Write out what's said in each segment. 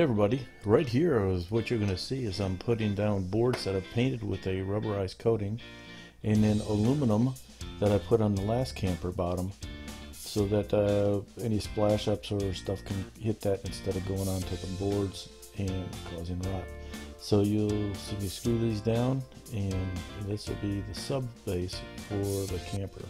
everybody, right here is what you're going to see is I'm putting down boards that I've painted with a rubberized coating and then aluminum that I put on the last camper bottom so that any splash ups or stuff can hit that instead of going onto the boards and causing rot. So you'll see me screw these down, and this will be the sub base for the camper.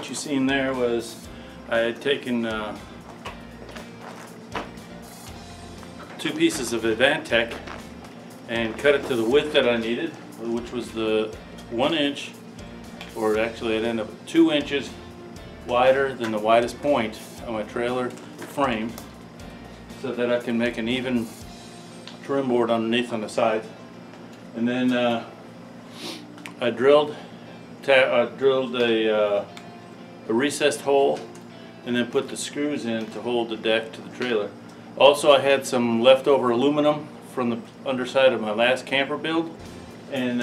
what you seen there was I had taken 2 pieces of Advantech and cut it to the width that I needed, which was the 1 inch, or actually it ended up 2 inches wider than the widest point on my trailer frame, so that I can make an even trim board underneath on the sides. And then I drilled a recessed hole and then put the screws in to hold the deck to the trailer. Also, I had some leftover aluminum from the underside of my last camper build, and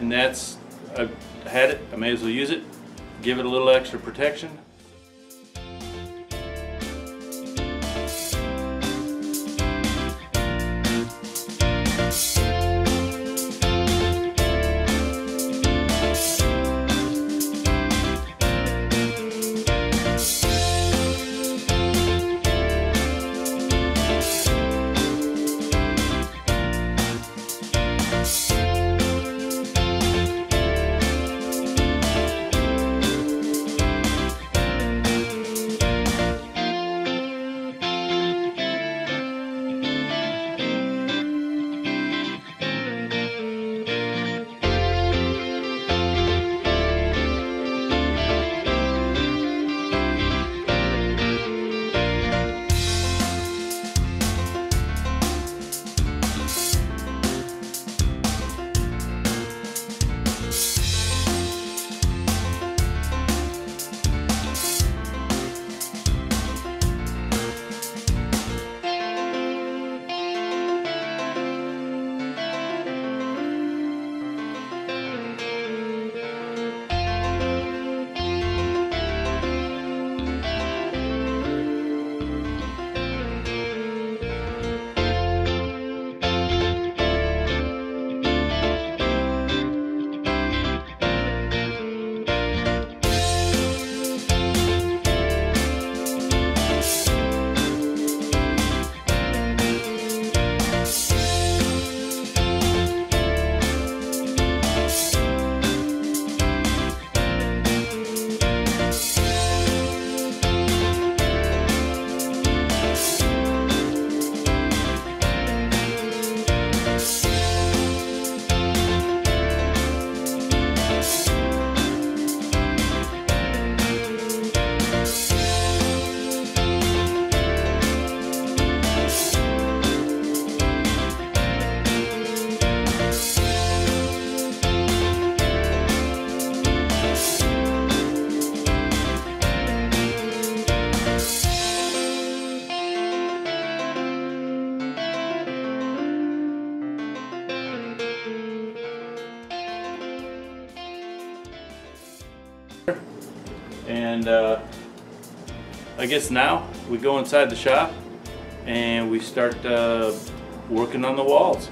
that's, I had it, I may as well use it, give it a little extra protection. And I guess now we go inside the shop and we start working on the walls.